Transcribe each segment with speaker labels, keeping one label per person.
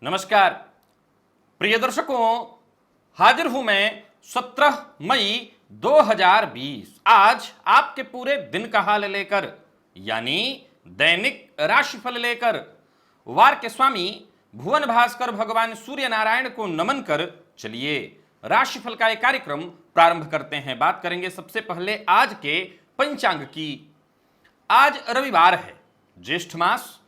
Speaker 1: नमस्कार प्रिय दर्शकों, हाजिर हूं मैं 17 मई 2020 आज आपके पूरे दिन का हाल लेकर, यानी दैनिक राशिफल लेकर। वार के स्वामी भुवन भास्कर भगवान सूर्य नारायण को नमन कर चलिए राशिफल का एक कार्यक्रम प्रारंभ करते हैं। बात करेंगे सबसे पहले आज के पंचांग की। आज रविवार है, ज्येष्ठ मास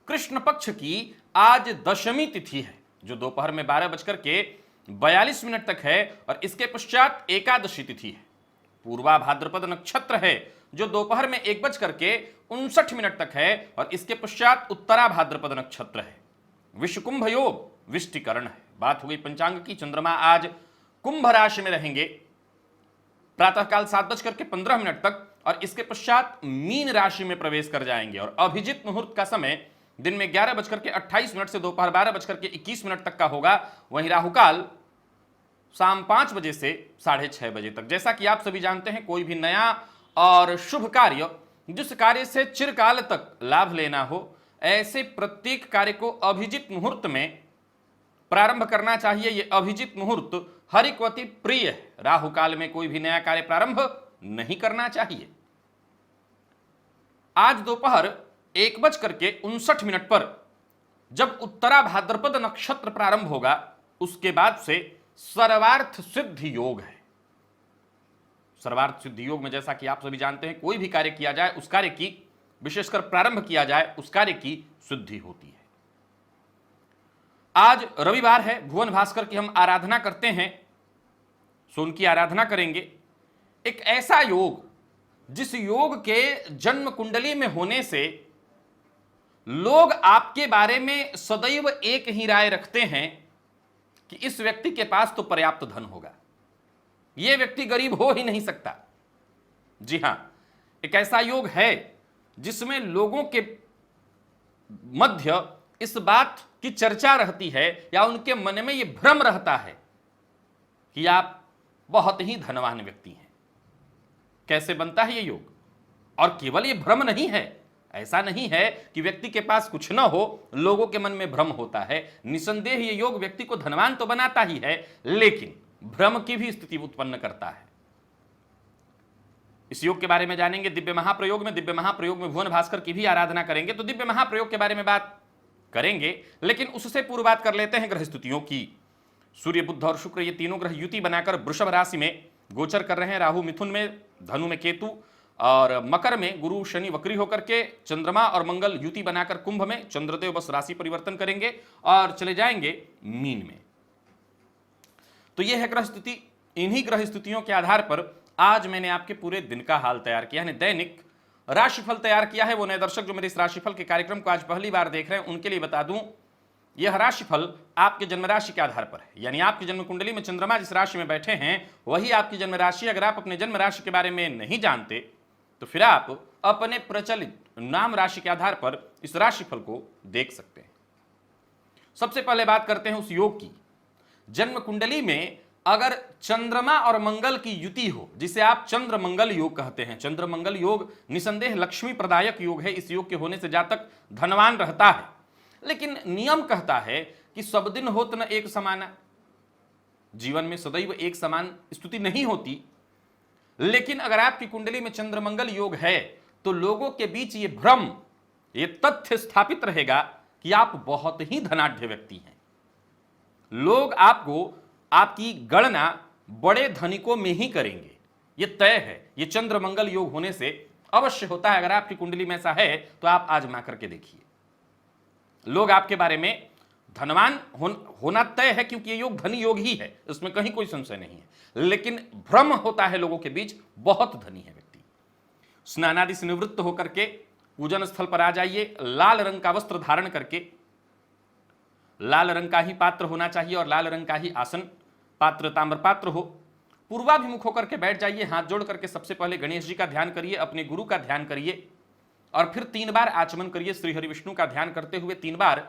Speaker 1: कृष्ण पक्ष की आज दशमी तिथि है, जो दोपहर में 12:42 तक है और इसके पश्चात एकादशी तिथि है। पूर्वा भाद्रपद नक्षत्र है, जो दोपहर में 1:59 तक है और इसके पश्चात उत्तरा भाद्रपद नक्षत्र है। विश्व कुंभ योग विष्टिकरण है। बात हो गई पंचांग की। चंद्रमा आज कुंभ राशि में रहेंगे प्रातःकाल 7:15 तक और इसके पश्चात मीन राशि में प्रवेश कर जाएंगे और अभिजित मुहूर्त का समय दिन में 11:28 से दोपहर 12:21 तक का होगा। वहीं राहुकाल शाम 5 बजे से 6:30 बजे तक। जैसा कि आप सभी जानते हैं, कोई भी नया और शुभ कार्य, जिस कार्य से चिरकाल तक लाभ लेना हो, ऐसे प्रत्येक कार्य को अभिजित मुहूर्त में प्रारंभ करना चाहिए। यह अभिजित मुहूर्त हरिक्वती प्रिय है। राहुकाल में कोई भी नया कार्य प्रारंभ नहीं करना चाहिए। आज दोपहर 1:59 पर जब उत्तरा भाद्रपद नक्षत्र प्रारंभ होगा, उसके बाद से सर्वार्थ सिद्धि योग है। सर्वार्थ सिद्धि योग में जैसा कि आप सभी जानते हैं, कोई भी कार्य किया जाए, उस कार्य की, विशेषकर प्रारंभ किया जाए, उस कार्य की सिद्धि होती है। आज रविवार है, भुवन भास्कर की हम आराधना करते हैं, सो उनकी आराधना करेंगे। एक ऐसा योग जिस योग के जन्म कुंडली में होने से लोग आपके बारे में सदैव एक ही राय रखते हैं कि इस व्यक्ति के पास तो पर्याप्त धन होगा, यह व्यक्ति गरीब हो ही नहीं सकता। जी हां, एक ऐसा योग है जिसमें लोगों के मध्य इस बात की चर्चा रहती है या उनके मन में यह भ्रम रहता है कि आप बहुत ही धनवान व्यक्ति हैं। कैसे बनता है यह योग? और केवल यह भ्रम नहीं है, ऐसा नहीं है कि व्यक्ति के पास कुछ न हो, लोगों के मन में भ्रम होता है। निसंदेह यह योग व्यक्ति को धनवान तो बनाता ही है, लेकिन भ्रम की भी स्थिति उत्पन्न करता है। इस योग के बारे में जानेंगे दिव्य महाप्रयोग में भुवन भास्कर की भी आराधना करेंगे, तो दिव्य महाप्रयोग के बारे में बात करेंगे। लेकिन उससे पूर्व बात कर लेते हैं ग्रह स्थितियों की। सूर्य, बुध और शुक्र, ये तीनों ग्रह युति बनाकर वृषभ राशि में गोचर कर रहे हैं। राहु मिथुन में, धनु में केतु और मकर में गुरु शनि वक्री होकर के, चंद्रमा और मंगल युति बनाकर कुंभ में, चंद्रदेव बस राशि परिवर्तन करेंगे और चले जाएंगे मीन में। तो यह है ग्रह स्थिति। इन्हीं ग्रह स्थितियों के आधार पर आज मैंने आपके पूरे दिन का हाल तैयार किया है, दैनिक राशिफल तैयार किया है। वो नए दर्शक जो मेरे इस राशिफल के कार्यक्रम को आज पहली बार देख रहे हैं, उनके लिए बता दूं, यह राशिफल आपके जन्म राशि के आधार पर है। यानी आपकी जन्म कुंडली में चंद्रमा जिस राशि में बैठे हैं, वही आपकी जन्म राशि। अगर आप अपने जन्म राशि के बारे में नहीं जानते, तो फिर आप अपने प्रचलित नाम राशि के आधार पर इस राशिफल को देख सकते हैं। सबसे पहले बात करते हैं उस योग की। जन्म कुंडली में अगर चंद्रमा और मंगल की युति हो, जिसे आप चंद्र मंगल योग कहते हैं, चंद्र मंगल योग निसंदेह लक्ष्मी प्रदायक योग है। इस योग के होने से जातक धनवान रहता है, लेकिन नियम कहता है कि सब दिन होत न एक समाना। जीवन में सदैव एक समान स्थिति नहीं होती, लेकिन अगर आपकी कुंडली में चंद्रमंगल योग है, तो लोगों के बीच ये भ्रम, ये तथ्य स्थापित रहेगा कि आप बहुत ही धनाढ्य व्यक्ति हैं। लोग आपको, आपकी गणना बड़े धनिकों में ही करेंगे, ये तय है। ये चंद्रमंगल योग होने से अवश्य होता है। अगर आपकी कुंडली में ऐसा है तो आप आजमा करके देखिए। लोग आपके बारे में धनवान होना तय है, क्योंकि ये योग धनी योग ही है, इसमें कहीं कोई संशय नहीं है। लेकिन भ्रम होता है लोगों के बीच, बहुत धनी है व्यक्ति। स्नानादि से निवृत्त होकर के पूजन स्थल पर आ जाइए, लाल रंग का वस्त्र धारण करके, लाल रंग का ही पात्र होना चाहिए और लाल रंग का ही आसन, पात्र ताम्र पात्र हो। पूर्वाभिमुख होकर के बैठ जाइए, हाथ जोड़ करके सबसे पहले गणेश जी का ध्यान करिए, अपने गुरु का ध्यान करिए और फिर 3 बार आचमन करिए। श्री हरि विष्णु का ध्यान करते हुए 3 बार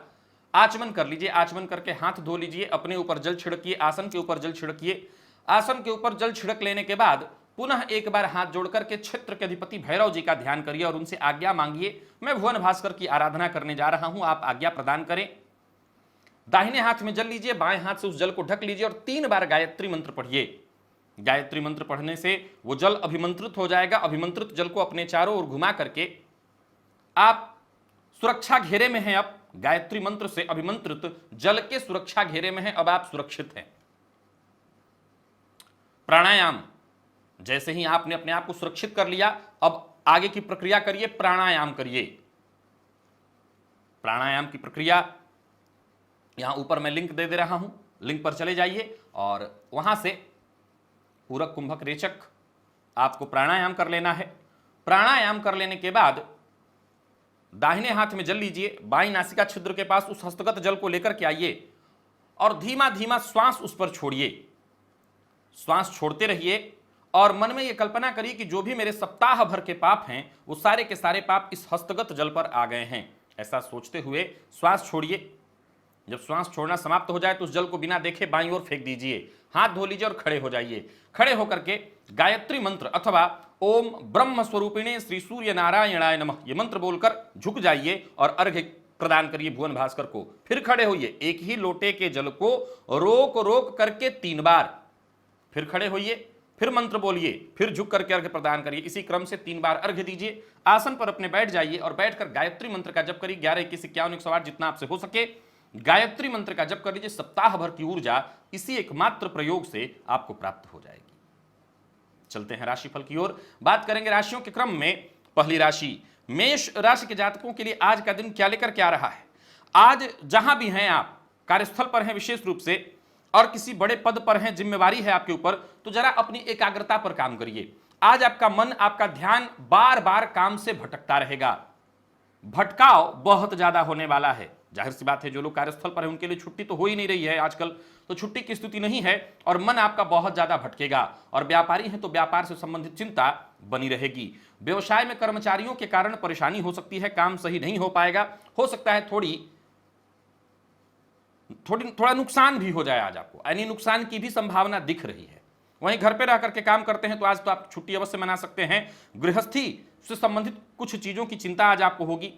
Speaker 1: आचमन कर लीजिए। आचमन करके हाथ धो लीजिए, अपने ऊपर जल छिड़किए, आसन के ऊपर जल छिड़किए। आसन के ऊपर जल छिड़क लेने के बाद पुनः एक बार हाथ जोड़कर के क्षेत्र के अधिपति भैरव जी का ध्यान करिए और उनसे आज्ञा मांगिए, मैं भुवन भास्कर की आराधना करने जा रहा हूं, आप आज्ञा प्रदान करें। दाहिने हाथ में जल लीजिए, बाएं हाथ से उस जल को ढक लीजिए और 3 बार गायत्री मंत्र पढ़िए। गायत्री मंत्र पढ़ने से वो जल अभिमंत्रित हो जाएगा। अभिमंत्रित जल को अपने चारों ओर घुमा करके आप सुरक्षा घेरे में हैं। अब गायत्री मंत्र से अभिमंत्रित जल के सुरक्षा घेरे में हैं, अब आप सुरक्षित हैं। प्राणायाम, जैसे ही आपने अपने आप को सुरक्षित कर लिया, अब आगे की प्रक्रिया करिए, प्राणायाम करिए। प्राणायाम की प्रक्रिया यहां ऊपर मैं लिंक दे रहा हूं, लिंक पर चले जाइए और वहां से पूरक कुंभक रेचक आपको प्राणायाम कर लेना है। प्राणायाम कर लेने के बाद दाहिने हाथ में जल लीजिए, बाईं नासिका छिद्र के पास उस हस्तगत जल को लेकर के आइए और धीमा धीमा श्वास उस पर छोड़िए। श्वास छोड़ते रहिए और मन में यह कल्पना करिए कि जो भी मेरे सप्ताह भर के पाप हैं वो सारे के सारे पाप इस हस्तगत जल पर आ गए हैं। ऐसा सोचते हुए श्वास छोड़िए। जब श्वास छोड़ना समाप्त हो जाए तो उस जल को बिना देखे बाईं ओर फेंक दीजिए, हाथ धो लीजिए और खड़े हो जाइए। खड़े होकर के गायत्री मंत्र अथवा ओम ब्रह्म स्वरूपिणे श्री सूर्य नारायणाय नमः ये मंत्र बोलकर झुक जाइए और अर्घ्य प्रदान करिए भुवन भास्कर को। फिर खड़े होइए, एक ही लोटे के जल को रोक रोक करके 3 बार, फिर खड़े होइए, फिर मंत्र बोलिए, फिर झुक करके अर्घ्य प्रदान करिए। इसी क्रम से 3 बार अर्घ्य दीजिए। आसन पर अपने बैठ जाइए और बैठकर गायत्री मंत्र का जप करिए। 11, 21, 51, 108 जितना आपसे हो सके गायत्री मंत्र का जप कर लीजिए। सप्ताह भर की ऊर्जा इसी एकमात्र प्रयोग से आपको प्राप्त हो जाएगी। चलते हैं राशिफल की ओर, बात करेंगे राशियों के क्रम में। पहली राशि मेष राशि के जातकों के लिए आज का दिन क्या लेकर के आ रहा है। आज जहां भी हैं आप, कार्यस्थल पर हैं विशेष रूप से, और किसी बड़े पद पर हैं, जिम्मेवारी है आपके ऊपर, तो जरा अपनी एकाग्रता पर काम करिए। आज आपका मन, आपका ध्यान बार बार काम से भटकता रहेगा। भटकाव बहुत ज्यादा होने वाला है। जाहिर सी बात है, जो लोग कार्यस्थल पर हैं उनके लिए छुट्टी तो हो ही नहीं रही है आजकल, तो छुट्टी की स्थिति नहीं है और मन आपका बहुत ज्यादा भटकेगा। और व्यापारी हैं तो व्यापार से संबंधित चिंता बनी रहेगी। व्यवसाय में कर्मचारियों के कारण परेशानी हो सकती है, काम सही नहीं हो पाएगा, हो सकता है थोड़ा नुकसान भी हो जाए आज आपको, यानी नुकसान की भी संभावना दिख रही है। वहीं घर पे रह करके काम करते हैं तो आज तो आप छुट्टी अवश्य मना सकते हैं। गृहस्थी से संबंधित कुछ चीजों की चिंता आज आपको होगी।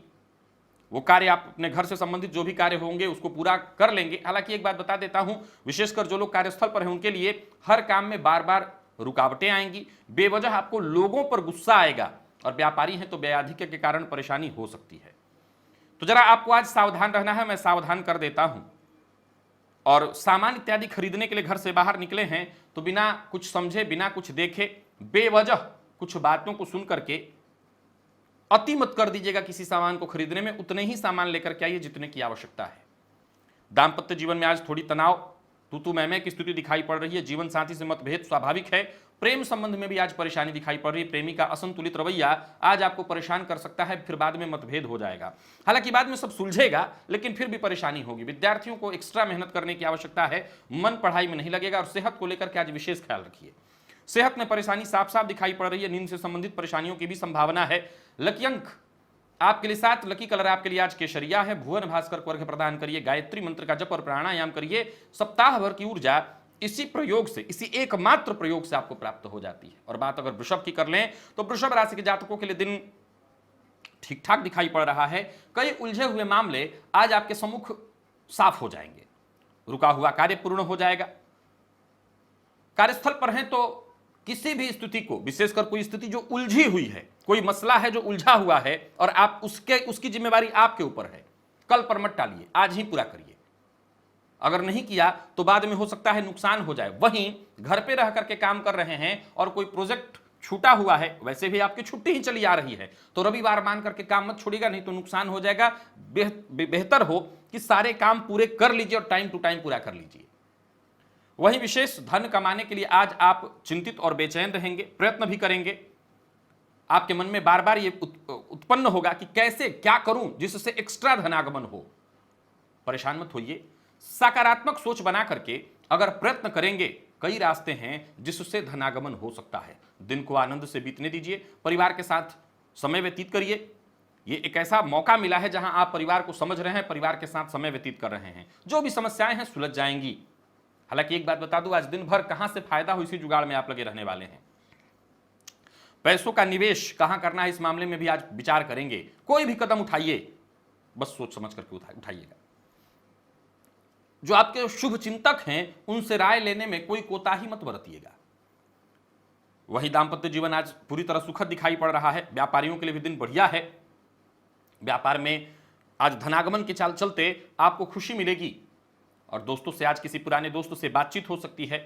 Speaker 1: वो कार्य आप अपने घर से संबंधित जो भी कार्य होंगे उसको पूरा कर लेंगे। हालांकि एक बात बता देता हूं, विशेषकर जो लोग कार्यस्थल पर हैं उनके लिए हर काम में बार बार रुकावटें आएंगी, बेवजह आपको लोगों पर गुस्सा आएगा, और व्यापारी हैं तो व्ययाधिक्य के कारण परेशानी हो सकती है। तो जरा आपको आज सावधान रहना है, मैं सावधान कर देता हूं। और सामान इत्यादि खरीदने के लिए घर से बाहर निकले हैं तो बिना कुछ समझे, बिना कुछ देखे, बेवजह कुछ बातों को सुन करके अति मत कर दीजिएगा किसी सामान को खरीदने में। उतने ही सामान लेकर के आइए जितने की आवश्यकता है। दाम्पत्य जीवन में आज थोड़ी तनाव, तू मैं की स्थिति दिखाई पड़ रही है। जीवन साथी से मतभेद स्वाभाविक है। प्रेम संबंध में भी आज परेशानी दिखाई पड़ रही है। प्रेमी का असंतुलित रवैया आज आपको परेशान कर सकता है, फिर बाद में मतभेद हो जाएगा। हालांकि बाद में सब सुलझेगा, लेकिन फिर भी परेशानी होगी। विद्यार्थियों को एक्स्ट्रा मेहनत करने की आवश्यकता है, मन पढ़ाई में नहीं लगेगा। और सेहत को लेकर के आज विशेष ख्याल रखिए। सेहत में परेशानी साफ साफ दिखाई पड़ रही है। नींद से संबंधित परेशानियों की भी संभावना है। लकी अंक आपके लिए 7, लकी कलर आपके लिए आज केशरिया है। भुवन भास्कर को अर्घ्य प्रदान करिए, गायत्री मंत्र का जप और प्राणायाम करिए। सप्ताह भर की ऊर्जा इसी प्रयोग से, इसी एकमात्र प्रयोग से आपको प्राप्त हो जाती है। और बात अगर वृषभ की कर लें तो वृषभ राशि के जातकों के लिए दिन ठीक ठाक दिखाई पड़ रहा है। कई उलझे हुए मामले आज आपके सम्मुख साफ हो जाएंगे। रुका हुआ कार्य पूर्ण हो जाएगा। कार्यस्थल पर हैं तो किसी भी स्थिति को, विशेषकर कोई स्थिति जो उलझी हुई है, कोई मसला है जो उलझा हुआ है और आप उसकी जिम्मेवारी आपके ऊपर है, कल पर मत टालिए, आज ही पूरा करिए। अगर नहीं किया तो बाद में हो सकता है नुकसान हो जाए। वहीं घर पे रह करके काम कर रहे हैं और कोई प्रोजेक्ट छूटा हुआ है, वैसे भी आपकी छुट्टी ही चली आ रही है, तो रविवार मान करके काम मत छोड़िएगा, नहीं तो नुकसान हो जाएगा। बेहतर हो कि सारे काम पूरे कर लीजिए और टाइम टू टाइम पूरा कर लीजिए। वहीं विशेष धन कमाने के लिए आज आप चिंतित और बेचैन रहेंगे, प्रयत्न भी करेंगे। आपके मन में बार बार ये उत्पन्न होगा कि कैसे क्या करूं जिससे एक्स्ट्रा धनागमन हो। परेशान मत होइए, सकारात्मक सोच बना करके अगर प्रयत्न करेंगे, कई रास्ते हैं जिससे धनागमन हो सकता है। दिन को आनंद से बीतने दीजिए, परिवार के साथ समय व्यतीत करिए। ये एक ऐसा मौका मिला है जहां आप परिवार को समझ रहे हैं, परिवार के साथ समय व्यतीत कर रहे हैं। जो भी समस्याएं हैं सुलझ जाएंगी। हालांकि एक बात बता दूं, आज दिन भर कहां से फायदा हो इसी जुगाड़ में आप लगे रहने वाले हैं। पैसों का निवेश कहां करना है इस मामले में भी आज विचार करेंगे। कोई भी कदम उठाइए, बस सोच समझ करके उठाइएगा। जो आपके शुभ चिंतक हैं उनसे राय लेने में कोई कोताही मत बरतिएगा। वही दाम्पत्य जीवन आज पूरी तरह सुखद दिखाई पड़ रहा है। व्यापारियों के लिए भी दिन बढ़िया है। व्यापार में आज धनागमन के चाल चलते आपको खुशी मिलेगी और दोस्तों से आज किसी पुराने दोस्तों से बातचीत हो सकती है।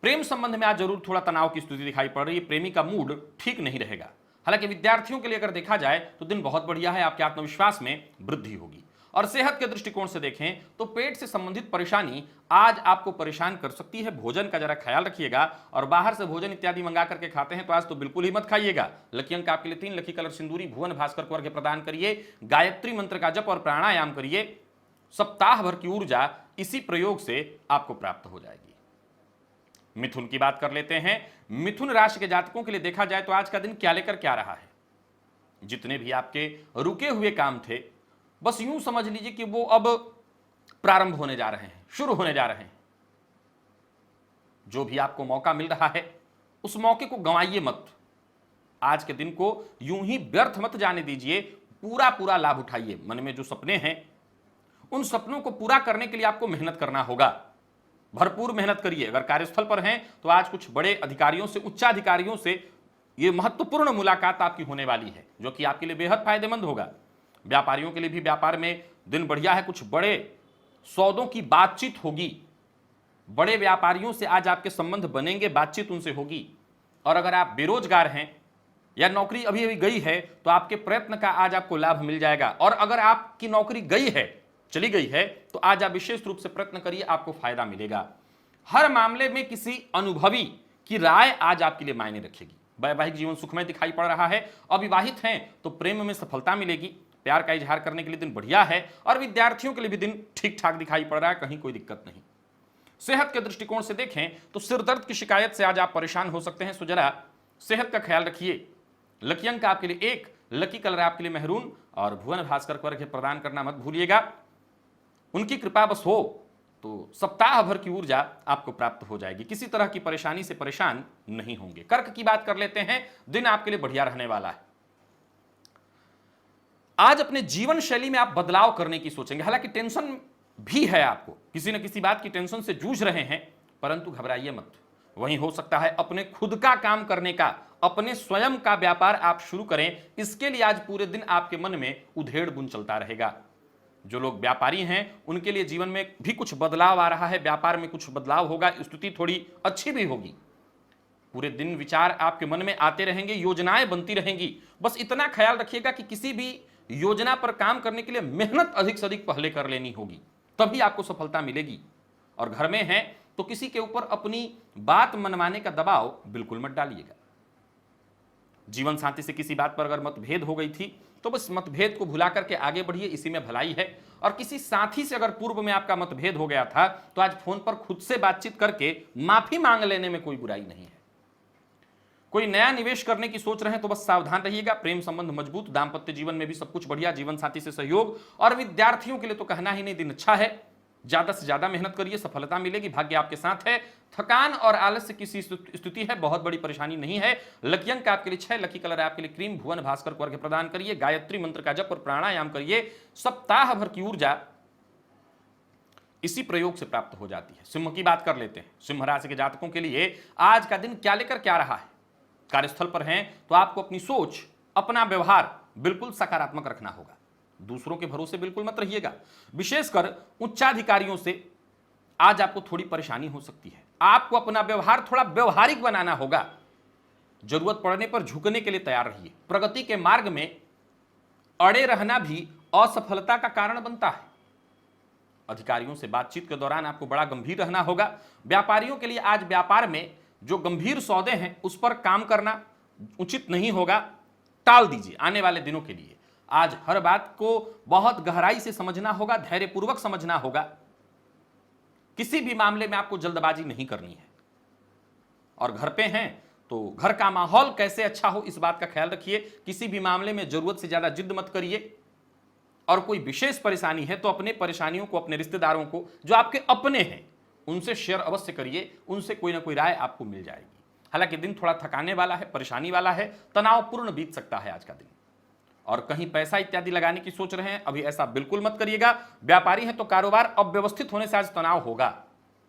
Speaker 1: प्रेम संबंध में आज जरूर थोड़ा तनाव की स्थिति दिखाई पड़ रही है। प्रेमी का मूड ठीक नहीं रहेगा। हालांकि विद्यार्थियों के लिए अगर देखा जाए तो दिन बहुत बढ़िया है। आपके आत्मविश्वास में वृद्धि होगी। और सेहत के दृष्टिकोण से देखें तो पेट से संबंधित परेशानी आज आपको परेशान कर सकती है। भोजन का जरा ख्याल रखिएगा और बाहर से भोजन इत्यादि मंगा करके खाते हैं तो आज तो बिल्कुल ही मत खाइएगा। लकी अंक आपके लिए 3, लकी कलर सिंदूरी, भुवन भास्कर को अर्घ्य प्रदान करिए, गायत्री मंत्र का जप और प्राणायाम करिए। सप्ताह भर की ऊर्जा इसी प्रयोग से आपको प्राप्त हो जाएगी। मिथुन की बात कर लेते हैं। मिथुन राशि के जातकों के लिए देखा जाए तो आज का दिन क्या लेकर क्या रहा है। जितने भी आपके रुके हुए काम थे बस यूं समझ लीजिए कि वो अब प्रारंभ होने जा रहे हैं, शुरू होने जा रहे हैं। जो भी आपको मौका मिल रहा है उस मौके को गंवाइए मत। आज के दिन को यूं ही व्यर्थ मत जाने दीजिए। पूरा लाभ उठाइए। मन में जो सपने हैं उन सपनों को पूरा करने के लिए आपको मेहनत करना होगा। भरपूर मेहनत करिए। अगर कार्यस्थल पर हैं तो आज कुछ बड़े अधिकारियों से, उच्चाधिकारियों से यह महत्वपूर्ण मुलाकात आपकी होने वाली है जो कि आपके लिए बेहद फायदेमंद होगा। व्यापारियों के लिए भी व्यापार में दिन बढ़िया है। कुछ बड़े सौदों की बातचीत होगी। बड़े व्यापारियों से आज आपके संबंध बनेंगे, बातचीत उनसे होगी। और अगर आप बेरोजगार हैं या नौकरी अभी अभी गई है तो आपके प्रयत्न का आज आपको लाभ मिल जाएगा। और अगर आपकी नौकरी गई है, चली गई है, तो आज आप विशेष रूप से प्रयत्न करिए, आपको फायदा मिलेगा। हर मामले में किसी अनुभवी की राय आज आपके लिए मायने रखेगी। वैवाहिक जीवन सुखमय दिखाई पड़ रहा है। अविवाहित हैं तो प्रेम में सफलता मिलेगी। प्यार का इजहार करने के लिए दिन बढ़िया है। और विद्यार्थियों के लिए भी दिन ठीक ठाक दिखाई पड़ रहा है, कहीं कोई दिक्कत नहीं। सेहत के दृष्टिकोण से देखें तो सिर दर्द की शिकायत से आज आप परेशान हो सकते हैं, सो जरा सेहत का ख्याल रखिए। लकी अंक आपके लिए 1, लकी कलर आपके लिए मेहरून और भुवन भास्कर को अर्घ्य प्रदान करना मत भूलिएगा। उनकी कृपा बस हो तो सप्ताह भर की ऊर्जा आपको प्राप्त हो जाएगी। किसी तरह की परेशानी से परेशान नहीं होंगे। कर्क की बात कर लेते हैं। दिन आपके लिए बढ़िया रहने वाला है। आज अपने जीवन शैली में आप बदलाव करने की सोचेंगे। हालांकि टेंशन भी है, आपको किसी न किसी बात की टेंशन से जूझ रहे हैं, परंतु घबराइए मत। वहीं हो सकता है अपने खुद का काम करने का, अपने स्वयं का व्यापार आप शुरू करें। इसके लिए आज पूरे दिन आपके मन में उधेड़ बुन चलता रहेगा। जो लोग व्यापारी हैं उनके लिए जीवन में भी कुछ बदलाव आ रहा है। व्यापार में कुछ बदलाव होगा, स्थिति थोड़ी अच्छी भी होगी। पूरे दिन विचार आपके मन में आते रहेंगे, योजनाएं बनती रहेंगी। बस इतना ख्याल रखिएगा कि किसी भी योजना पर काम करने के लिए मेहनत अधिक से अधिक पहले कर लेनी होगी, तभी आपको सफलता मिलेगी। और घर में हैं तो किसी के ऊपर अपनी बात मनवाने का दबाव बिल्कुल मत डालिएगा। जीवन साथी से किसी बात पर अगर मतभेद हो गई थी तो बस मतभेद को भुला करके आगे बढ़िए, इसी में भलाई है। और किसी साथी से अगर पूर्व में आपका मतभेद हो गया था तो आज फोन पर खुद से बातचीत करके माफी मांग लेने में कोई बुराई नहीं है। कोई नया निवेश करने की सोच रहे हैं तो बस सावधान रहिएगा। प्रेम संबंध मजबूत, दाम्पत्य जीवन में भी सब कुछ बढ़िया, जीवन साथी से सहयोग। और विद्यार्थियों के लिए तो कहना ही नहीं, दिन अच्छा है। ज्यादा से ज्यादा मेहनत करिए, सफलता मिलेगी। भाग्य आपके साथ है। थकान और आलस्य की स्थिति है, बहुत बड़ी परेशानी नहीं है। लकी अंक आपके लिए 6, लकी कलर आपके लिए क्रीम। भुवन भास्कर को अर्घ्य प्रदान करिए, गायत्री मंत्र का जप और प्राणायाम करिए। सप्ताह भर की ऊर्जा इसी प्रयोग से प्राप्त हो जाती है। सिंह की बात कर लेते हैं। सिंह राशि के जातकों के लिए आज का दिन क्या लेकर क्या रहा है। कार्यस्थल पर हैं तो आपको अपनी सोच, अपना व्यवहार बिल्कुल सकारात्मक रखना होगा। दूसरों के भरोसे बिल्कुल मत रहिएगा। विशेषकर उच्चाधिकारियों से आज आपको थोड़ी परेशानी हो सकती है। आपको अपना व्यवहार थोड़ा व्यवहारिक बनाना होगा। जरूरत पड़ने पर झुकने के लिए तैयार रहिए। प्रगति के मार्ग में अड़े रहना भी असफलता का कारण बनता है। अधिकारियों से बातचीत के दौरान आपको बड़ा गंभीर रहना होगा। व्यापारियों के लिए आज व्यापार में जो गंभीर सौदे हैं उस पर काम करना उचित नहीं होगा, टाल दीजिए आने वाले दिनों के लिए। आज हर बात को बहुत गहराई से समझना होगा, धैर्यपूर्वक समझना होगा। किसी भी मामले में आपको जल्दबाजी नहीं करनी है। और घर पे हैं तो घर का माहौल कैसे अच्छा हो, इस बात का ख्याल रखिए। किसी भी मामले में जरूरत से ज्यादा जिद मत करिए। और कोई विशेष परेशानी है तो अपने परेशानियों को अपने रिश्तेदारों को, जो आपके अपने हैं, उनसे शेयर अवश्य करिए। उनसे कोई ना कोई राय आपको मिल जाएगी। हालांकि दिन थोड़ा थकाने वाला है, परेशानी वाला है, तनावपूर्ण बीत सकता है आज का दिन। और कहीं पैसा इत्यादि लगाने की सोच रहे हैं, अभी ऐसा बिल्कुल मत करिएगा। व्यापारी हैं तो कारोबार अव्यवस्थित होने से आज तनाव होगा।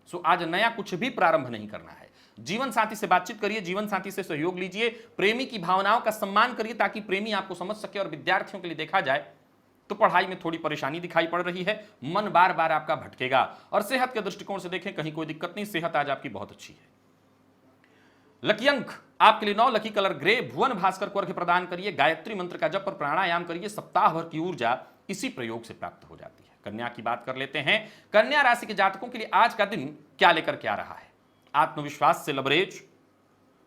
Speaker 1: सो आज नया कुछ भी प्रारंभ नहीं करना है। जीवन साथी से बातचीत करिए, जीवन साथी से सहयोग लीजिए, प्रेमी की भावनाओं का सम्मान करिए ताकि प्रेमी आपको समझ सके। और विद्यार्थियों के लिए देखा जाए तो पढ़ाई में थोड़ी परेशानी दिखाई पड़ रही है, मन बार बार आपका भटकेगा। और सेहत के दृष्टिकोण से देखें, कहीं कोई दिक्कत नहीं, सेहत आज आपकी बहुत अच्छी है। लकी अंक आपके लिए 9, लकी कलर ग्रे, भुवन भास्कर को अर्घ्य प्रदान करिए, गायत्री मंत्र का जप और प्राणायाम करिए, सप्ताह भर की ऊर्जा इसी प्रयोग से प्राप्त हो जाती है। कन्या की बात कर लेते हैं। कन्या राशि के जातकों के लिए आज का दिन क्या लेकर के आ रहा है? आत्मविश्वास से लबरेज,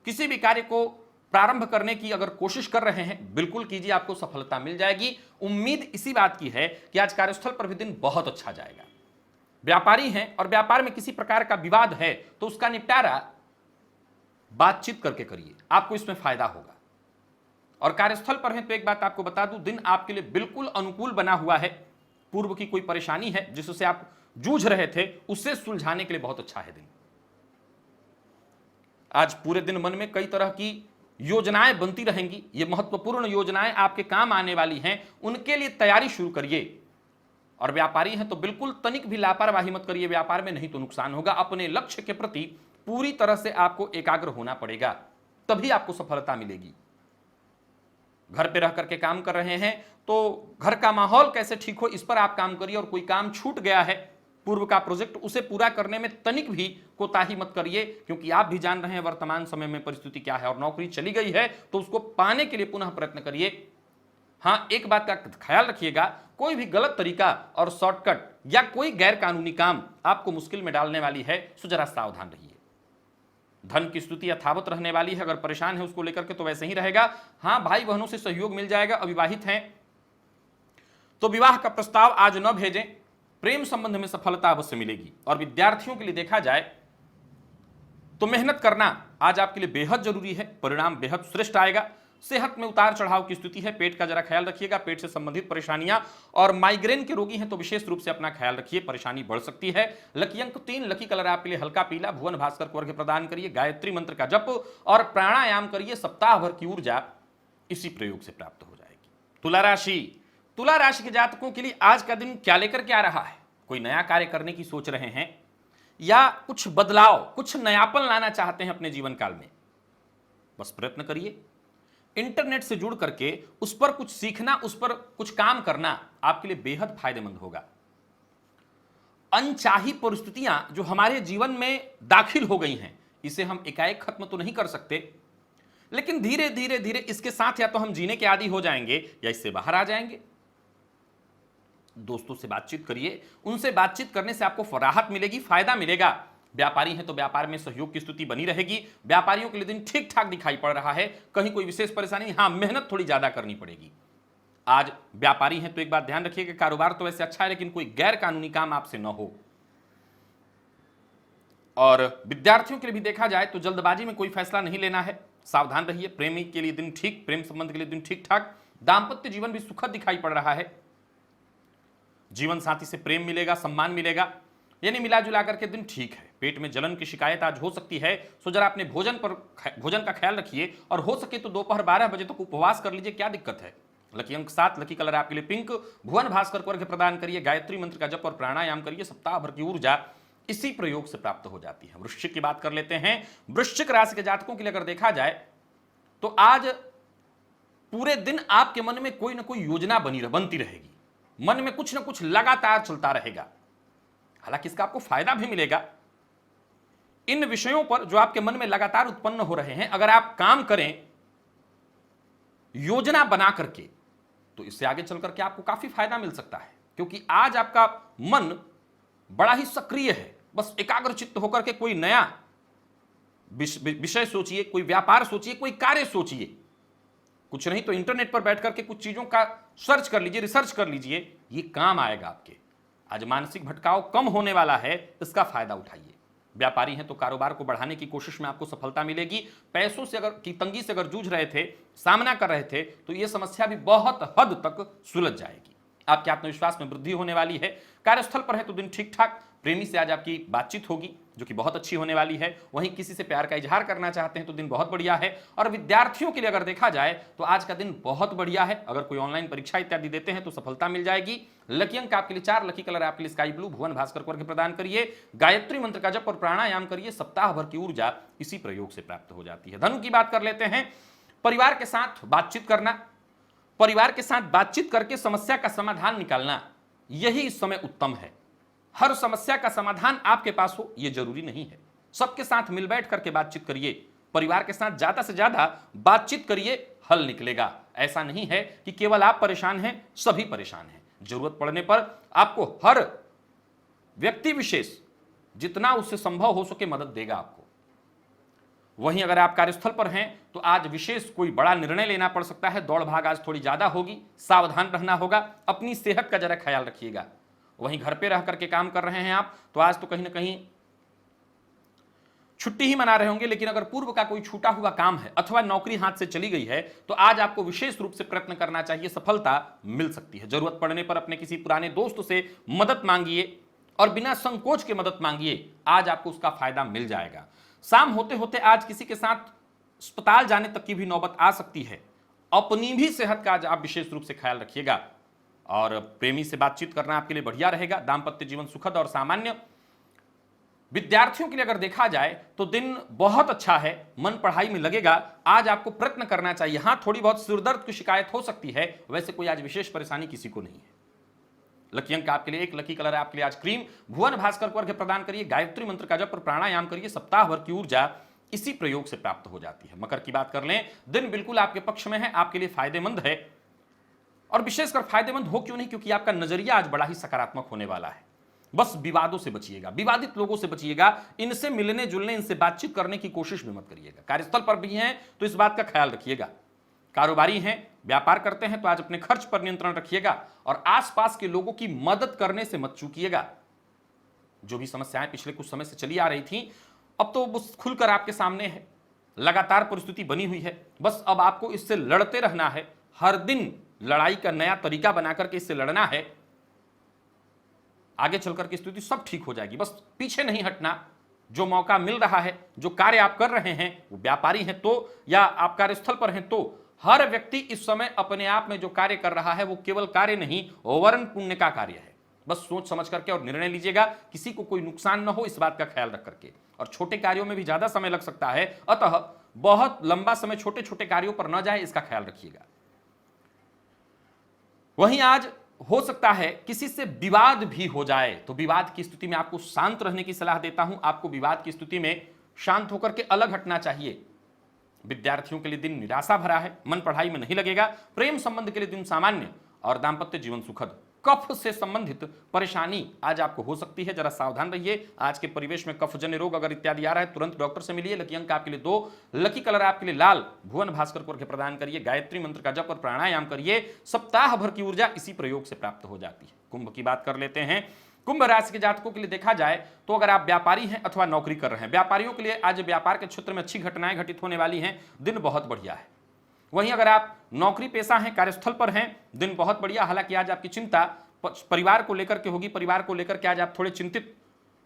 Speaker 1: किसी भी कार्य को प्रारंभ करने की अगर कोशिश कर रहे हैं, बिल्कुल कीजिए, आपको सफलता मिल जाएगी। उम्मीद इसी बात की है कि आज कार्यस्थल पर भी दिन बहुत अच्छा जाएगा। व्यापारी हैं और व्यापार में किसी प्रकार का विवाद है तो उसका निपटारा बातचीत करके करिए, आपको इसमें फायदा होगा। और कार्यस्थल पर हैं तो एक बात आपको बता दूं, दिन आपके लिए बिल्कुल अनुकूल बना हुआ है। पूर्व की कोई परेशानी है जिससे आप जूझ रहे थे, उससे सुलझाने के लिए बहुत अच्छा है दिन। आज पूरे दिन मन में कई तरह की योजनाएं बनती रहेंगी। ये महत्वपूर्ण योजनाएं आपके काम आने वाली हैं, उनके लिए तैयारी शुरू करिए। और व्यापारी हैं तो बिल्कुल तनिक भी लापरवाही मत करिए व्यापार में, नहीं तो नुकसान होगा। अपने लक्ष्य के प्रति पूरी तरह से आपको एकाग्र होना पड़ेगा, तभी आपको सफलता मिलेगी। घर पे रह करके काम कर रहे हैं तो घर का माहौल कैसे ठीक हो, इस पर आप काम करिए। और कोई काम छूट गया है पूर्व का प्रोजेक्ट, उसे पूरा करने में तनिक भी कोताही मत करिए, क्योंकि आप भी जान रहे हैं वर्तमान समय में परिस्थिति क्या है। और नौकरी चली गई है तो उसको पाने के लिए पुनः प्रयत्न करिए। हां, एक बात का ख्याल रखिएगा, कोई भी गलत तरीका और शॉर्टकट या कोई गैर कानूनी काम आपको मुश्किल में डालने वाली है, सो जरा सावधान रहिए। धन की स्थिति यथावत रहने वाली है, अगर परेशान है उसको लेकर के तो वैसे ही रहेगा। हां, भाई बहनों से सहयोग मिल जाएगा। अविवाहित हैं तो विवाह का प्रस्ताव आज न भेजें, प्रेम संबंध में सफलता अवश्य मिलेगी। और विद्यार्थियों के लिए देखा जाए तो मेहनत करना आज आपके लिए बेहद जरूरी है, परिणाम बेहद श्रेष्ठ आएगा। सेहत में उतार चढ़ाव की स्थिति है, पेट का जरा ख्याल रखिएगा। पेट से संबंधित परेशानियां और माइग्रेन के रोगी हैं तो विशेष रूप से अपना ख्याल रखिए, परेशानी बढ़ सकती है। लकी अंक 3, लकी कलर आपके लिए हल्का पीला, भुवन भास्कर को अर्घ्य प्रदान करिए, गायत्री मंत्र का जप और प्राणायाम करिए, सप्ताह भर की ऊर्जा इसी प्रयोग से प्राप्त हो जाएगी। तुला राशि, तुला राशि के जातकों के लिए आज का दिन क्या लेकर के आ रहा है? कोई नया कार्य करने की सोच रहे हैं या कुछ बदलाव, कुछ नयापन लाना चाहते हैं अपने जीवन काल में? बस प्रयत्न करिए। इंटरनेट से जुड़ करके उस पर कुछ सीखना, उस पर कुछ काम करना आपके लिए बेहद फायदेमंद होगा। अनचाही परिस्थितियां जो हमारे जीवन में दाखिल हो गई हैं, इसे हम एकाएक खत्म तो नहीं कर सकते, लेकिन धीरे धीरे धीरे इसके साथ या तो हम जीने के आदी हो जाएंगे या इससे बाहर आ जाएंगे। दोस्तों से बातचीत करिए, उनसे बातचीत करने से आपको राहत मिलेगी, फायदा मिलेगा। व्यापारी हैं तो व्यापार में सहयोग की स्थिति बनी रहेगी। व्यापारियों के लिए दिन ठीक ठाक दिखाई पड़ रहा है, कहीं कोई विशेष परेशानी, हां मेहनत थोड़ी ज्यादा करनी पड़ेगी। आज व्यापारी हैं तो एक बात ध्यान रखिए कि कारोबार तो वैसे अच्छा है, लेकिन कोई गैर कानूनी काम आपसे न हो। और विद्यार्थियों के लिए भी देखा जाए तो जल्दबाजी में कोई फैसला नहीं लेना है, सावधान रहिए। प्रेमी के लिए दिन ठीक, प्रेम संबंध के लिए दिन ठीक ठाक। दाम्पत्य जीवन भी सुखद दिखाई पड़ रहा है। जीवन साथी से प्रेम मिलेगा, सम्मान मिलेगा, यानी मिला जुला करके दिन ठीक है। पेट में जलन की शिकायत आज हो सकती है, सो जरा अपने भोजन का ख्याल रखिए। और हो सके तो दोपहर 12 बजे तक उपवास कर लीजिए, क्या दिक्कत है। लकी अंक 7, लकी कलर आपके लिए पिंक, भुवन भास्कर को अर्घ्य प्रदान करिए, गायत्री मंत्र का जप और प्राणायाम करिए, सप्ताह भर की ऊर्जा इसी प्रयोग से प्राप्त हो जाती है। वृश्चिक की बात कर लेते हैं। वृश्चिक राशि के जातकों के लिए अगर देखा जाए तो आज पूरे दिन आपके मन में कोई ना कोई योजना बनती रहेगी, मन में कुछ ना कुछ लगातार चलता रहेगा। हालांकि इसका आपको फायदा भी मिलेगा। इन विषयों पर जो आपके मन में लगातार उत्पन्न हो रहे हैं, अगर आप काम करें योजना बना करके, तो इससे आगे चल करके आपको काफी फायदा मिल सकता है। क्योंकि आज आपका मन बड़ा ही सक्रिय है। बस एकाग्रचित्त होकर के कोई नया विषय सोचिए, कोई व्यापार सोचिए, कोई कार्य सोचिए। कुछ नहीं तो इंटरनेट पर बैठ करके कुछ चीजों का सर्च कर लीजिए, रिसर्च कर लीजिए, ये काम आएगा आपके। आज मानसिक भटकाव कम होने वाला है, इसका फायदा उठाइए। व्यापारी हैं तो कारोबार को बढ़ाने की कोशिश में आपको सफलता मिलेगी। पैसों से अगर की तंगी से अगर जूझ रहे थे, सामना कर रहे थे, तो यह समस्या भी बहुत हद तक सुलझ जाएगी। आपके आत्मविश्वास में वृद्धि होने वाली है। कार्यस्थल पर है तो दिन ठीक ठाक। प्रेमी से आज आपकी बातचीत होगी जो कि बहुत अच्छी होने वाली है। वहीं किसी से प्यार का इजहार करना चाहते हैं तो दिन बहुत बढ़िया है। और विद्यार्थियों के लिए अगर देखा जाए तो आज का दिन बहुत बढ़िया है। अगर कोई ऑनलाइन परीक्षा इत्यादि देते हैं तो सफलता मिल जाएगी। लकी अंक आपके लिए 4, लकी कलर आपके लिए स्काई ब्लू। भुवन भास्कर को अर्घ्य प्रदान करिए, गायत्री मंत्र का जप और प्राणायाम करिए, सप्ताह भर की ऊर्जा इसी प्रयोग से प्राप्त हो जाती है। धनु की बात कर लेते हैं। परिवार के साथ बातचीत करना, परिवार के साथ बातचीत करके समस्या का समाधान निकालना, यही इस समय उत्तम है। हर समस्या का समाधान आपके पास हो यह जरूरी नहीं है। सबके साथ मिल बैठ करके बातचीत करिए, परिवार के साथ ज्यादा से ज्यादा बातचीत करिए, हल निकलेगा। ऐसा नहीं है कि केवल आप परेशान हैं, सभी परेशान हैं। जरूरत पड़ने पर आपको हर व्यक्ति विशेष जितना उससे संभव हो सके मदद देगा आपको। वहीं अगर आप कार्यस्थल पर हैं तो आज विशेष कोई बड़ा निर्णय लेना पड़ सकता है। दौड़ भाग आज थोड़ी ज्यादा होगी, सावधान रहना होगा, अपनी सेहत का जरा ख्याल रखिएगा। वहीं घर पे रह करके काम कर रहे हैं आप तो आज तो कहीं ना कहीं छुट्टी ही मना रहे होंगे। लेकिन अगर पूर्व का कोई छूटा हुआ काम है अथवा नौकरी हाथ से चली गई है तो आज आपको विशेष रूप से प्रयत्न करना चाहिए, सफलता मिल सकती है। जरूरत पड़ने पर अपने किसी पुराने दोस्त से मदद मांगिए और बिना संकोच के मदद मांगिए, आज आपको उसका फायदा मिल जाएगा। शाम होते होते आज किसी के साथ अस्पताल जाने तक की भी नौबत आ सकती है। अपनी भी सेहत का आज आप विशेष रूप से ख्याल रखिएगा। और प्रेमी से बातचीत करना आपके लिए बढ़िया रहेगा। दांपत्य जीवन सुखद और सामान्य। विद्यार्थियों के लिए अगर देखा जाए तो दिन बहुत अच्छा है, मन पढ़ाई में लगेगा। आज आपको प्रयत्न करना चाहिए। हां, थोड़ी बहुत सिरदर्द की शिकायत हो सकती है, वैसे कोई आज विशेष परेशानी किसी को नहीं है। लकी अंक आपके लिए 1, लकी कलर आपके लिए आज क्रीम। भुवन भास्कर को अर्घ्य प्रदान करिए, गायत्री मंत्र का जप और प्राणायाम करिए, सप्ताह भर की ऊर्जा इसी प्रयोग से प्राप्त हो जाती है। मकर की बात कर लें, दिन बिल्कुल आपके पक्ष में है, आपके लिए फायदेमंद है। और विशेषकर फायदेमंद हो क्यों नहीं, क्योंकि आपका नजरिया आज बड़ा ही सकारात्मक होने वाला है। बस विवादों से बचिएगा, विवादित लोगों से बचिएगा, इनसे मिलने जुलने, इनसे बातचीत करने की कोशिश भी मत करिएगा। कार्यस्थल पर भी हैं तो इस बात का ख्याल रखिएगा। कारोबारी हैं, व्यापार करते हैं तो आज अपने खर्च पर नियंत्रण रखिएगा और आसपास के लोगों की मदद करने से मत चूकिएगा। जो भी समस्याएं पिछले कुछ समय से चली आ रही थी, अब तो बस खुलकर आपके सामने है। लगातार परिस्थिति बनी हुई है, बस अब आपको इससे लड़ते रहना है। हर दिन लड़ाई का नया तरीका बनाकर के इससे लड़ना है। आगे चलकर की स्थिति सब ठीक हो जाएगी, बस पीछे नहीं हटना। जो मौका मिल रहा है, जो कार्य आप कर रहे हैं, वो व्यापारी हैं तो या आप कार्यस्थल पर हैं तो हर व्यक्ति इस समय अपने आप में जो कार्य कर रहा है वो केवल कार्य नहीं, वर्ण पुण्य का कार्य है। बस सोच समझ करके और निर्णय लीजिएगा, किसी को कोई नुकसान न हो इस बात का ख्याल रख करके। और छोटे कार्यों में भी ज्यादा समय लग सकता है, अतः बहुत लंबा समय छोटे छोटे कार्यों पर न जाए, इसका ख्याल रखिएगा। वहीं आज हो सकता है किसी से विवाद भी हो जाए, तो विवाद की स्थिति में आपको शांत रहने की सलाह देता हूं। आपको विवाद की स्थिति में शांत होकर के अलग हटना चाहिए। विद्यार्थियों के लिए दिन निराशा भरा है, मन पढ़ाई में नहीं लगेगा। प्रेम संबंध के लिए दिन सामान्य और दांपत्य जीवन सुखद। कफ से संबंधित परेशानी आज आपको हो सकती है, जरा सावधान रहिए। आज के परिवेश में कफजन्य रोग अगर इत्यादि आ रहा है तुरंत डॉक्टर से मिलिए। लकी अंक आपके लिए 2, लकी कलर आपके लिए लाल। भुवन भास्कर को अर्घ्य प्रदान करिए, गायत्री मंत्र का जप और प्राणायाम करिए, सप्ताह भर की ऊर्जा इसी प्रयोग से प्राप्त हो जाती है। कुंभ की बात कर लेते हैं। कुंभ राशि के जातकों के लिए देखा जाए तो अगर आप व्यापारी हैं अथवा नौकरी कर रहे हैं, व्यापारियों के लिए आज व्यापार के क्षेत्र में अच्छी घटनाएं घटित होने वाली हैं, दिन बहुत बढ़िया है। वहीं अगर आप नौकरी पेशा हैं, कार्यस्थल पर हैं, दिन बहुत बढ़िया। हालांकि आज आपकी चिंता परिवार को लेकर के होगी, परिवार को लेकर के आज आप थोड़े चिंतित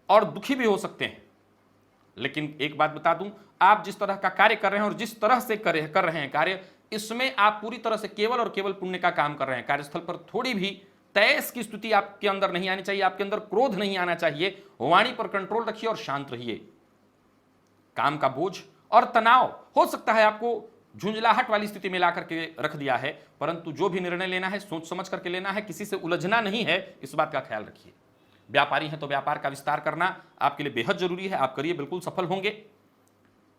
Speaker 1: और दुखी भी हो सकते हैं। लेकिन एक बात बता दूं, आप जिस तरह का कार्य कर रहे हैं और जिस तरह से कर रहे हैं कार्य, इसमें आप पूरी तरह से केवल और केवल पुण्य का काम कर रहे हैं। कार्यस्थल पर थोड़ी भी तेज की स्थिति आपके अंदर नहीं आनी चाहिए, आपके अंदर क्रोध नहीं आना चाहिए। वाणी पर कंट्रोल रखिए और शांत रहिए। काम का बोझ और तनाव हो सकता है आपको झुंझलाहट वाली स्थिति में ला करके रख दिया है, परंतु जो भी निर्णय लेना है सोच समझ करके लेना है, किसी से उलझना नहीं है, इस बात का ख्याल रखिए। व्यापारी हैं तो व्यापार का विस्तार करना आपके लिए बेहद जरूरी है, आप करिए, बिल्कुल सफल होंगे।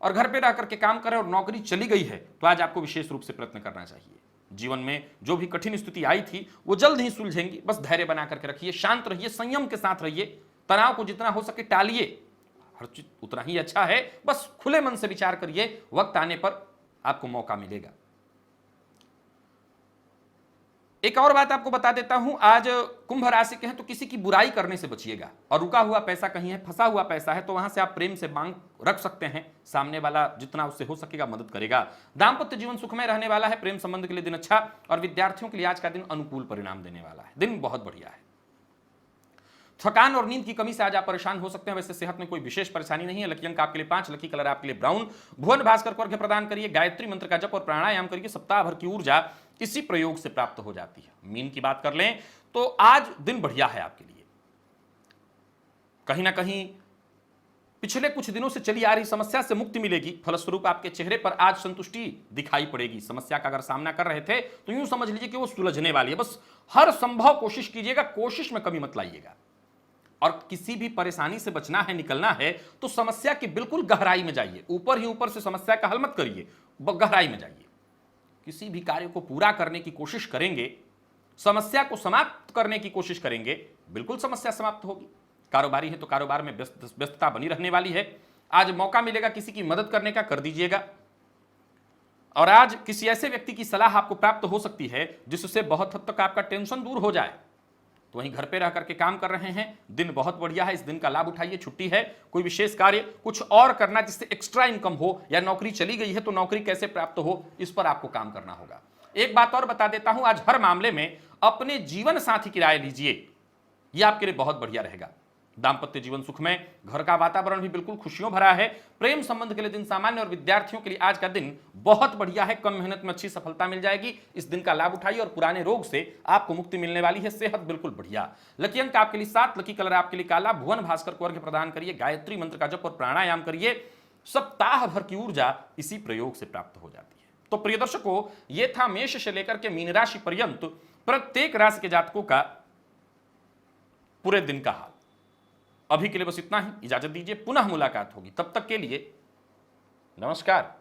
Speaker 1: और घर पे रह करके काम करें और नौकरी चली गई है तो आज आपको विशेष रूप से प्रयत्न करना चाहिए। जीवन में जो भी कठिन स्थिति आई थी वो जल्द ही सुलझेंगी, बस धैर्य बना करके रखिए, शांत रहिए, संयम के साथ रहिए। तनाव को जितना हो सके टालिए, हर चीज उतना ही अच्छा है। बस खुले मन से विचार करिए, वक्त आने पर आपको मौका मिलेगा। एक और बात आपको बता देता हूं, आज कुंभ राशि के हैं तो किसी की बुराई करने से बचिएगा। और रुका हुआ पैसा कहीं है, फंसा हुआ पैसा है तो वहां से आप प्रेम से मांग रख सकते हैं, सामने वाला जितना उससे हो सकेगा मदद करेगा। दांपत्य जीवन सुखमय रहने वाला है, प्रेम संबंध के लिए दिन अच्छा। और विद्यार्थियों के लिए आज का दिन अनुकूल परिणाम देने वाला है, दिन बहुत बढ़िया है। थकान और नींद की कमी से आज आप परेशान हो सकते हैं। वैसे सेहत में कोई विशेष परेशानी नहीं है। लकी अंक आपके लिए 5, लकी कलर आपके लिए ब्राउन। भुवन भास्कर को अर्घ्य प्रदान करिए, गायत्री मंत्र का जप और प्राणायाम करिए, सप्ताह भर की ऊर्जा इसी प्रयोग से प्राप्त हो जाती है। मीन की बात कर लें तो आज दिन बढ़िया है आपके लिए। कहीं ना कहीं पिछले कुछ दिनों से चली आ रही समस्या से मुक्ति मिलेगी। फलस्वरूप आपके चेहरे पर आज संतुष्टि दिखाई पड़ेगी। समस्या का अगर सामना कर रहे थे तो यूं समझ लीजिए कि वो सुलझने वाली है। बस हर संभव कोशिश कीजिएगा, कोशिश में कमी मत लाइएगा। और किसी भी परेशानी से बचना है, निकलना है तो समस्या की बिल्कुल गहराई में जाइए। ऊपर ही ऊपर से समस्या का हल मत करिए, गहराई में जाइए। किसी भी कार्य को पूरा करने की कोशिश करेंगे, समस्या को समाप्त करने की कोशिश करेंगे, बिल्कुल समस्या समाप्त होगी। कारोबारी है तो कारोबार में व्यस्तता बनी रहने वाली है। आज मौका मिलेगा किसी की मदद करने का, कर दीजिएगा। और आज किसी ऐसे व्यक्ति की सलाह आपको प्राप्त हो सकती है जिससे बहुत हद तक आपका टेंशन दूर हो जाए। तो वहीं घर पे रह करके काम कर रहे हैं, दिन बहुत बढ़िया है, इस दिन का लाभ उठाइए। छुट्टी है, कोई विशेष कार्य कुछ और करना जिससे एक्स्ट्रा इनकम हो, या नौकरी चली गई है तो नौकरी कैसे प्राप्त हो, इस पर आपको काम करना होगा। एक बात और बता देता हूं, आज हर मामले में अपने जीवन साथी की राय लीजिए, यह आपके लिए बहुत बढ़िया रहेगा। दाम्पत्य जीवन सुखमय, घर का वातावरण भी बिल्कुल खुशियों भरा है। प्रेम संबंध के लिए दिन सामान्य और विद्यार्थियों के लिए आज का दिन बहुत बढ़िया है। कम मेहनत में अच्छी सफलता मिल जाएगी। इस दिन का लाभ उठाइए और पुराने रोग से आपको मुक्ति मिलने वाली है। सेहत बिल्कुल बढ़िया। लकी अंक आपके लिए 7, लकी कलर आपके लिए काला। भुवन भास्कर को अर्घ्य प्रदान करिए, गायत्री मंत्र का जप और प्राणायाम करिए। सप्ताह भर की ऊर्जा इसी प्रयोग से प्राप्त हो जाती है। तो प्रिय दर्शकों, यह था मेष से लेकर के मीन राशि पर्यंत प्रत्येक राशि के जातकों का पूरे दिन का हाल। अभी के लिए बस इतना ही, इजाजत दीजिए, पुनः मुलाकात होगी। तब तक के लिए नमस्कार।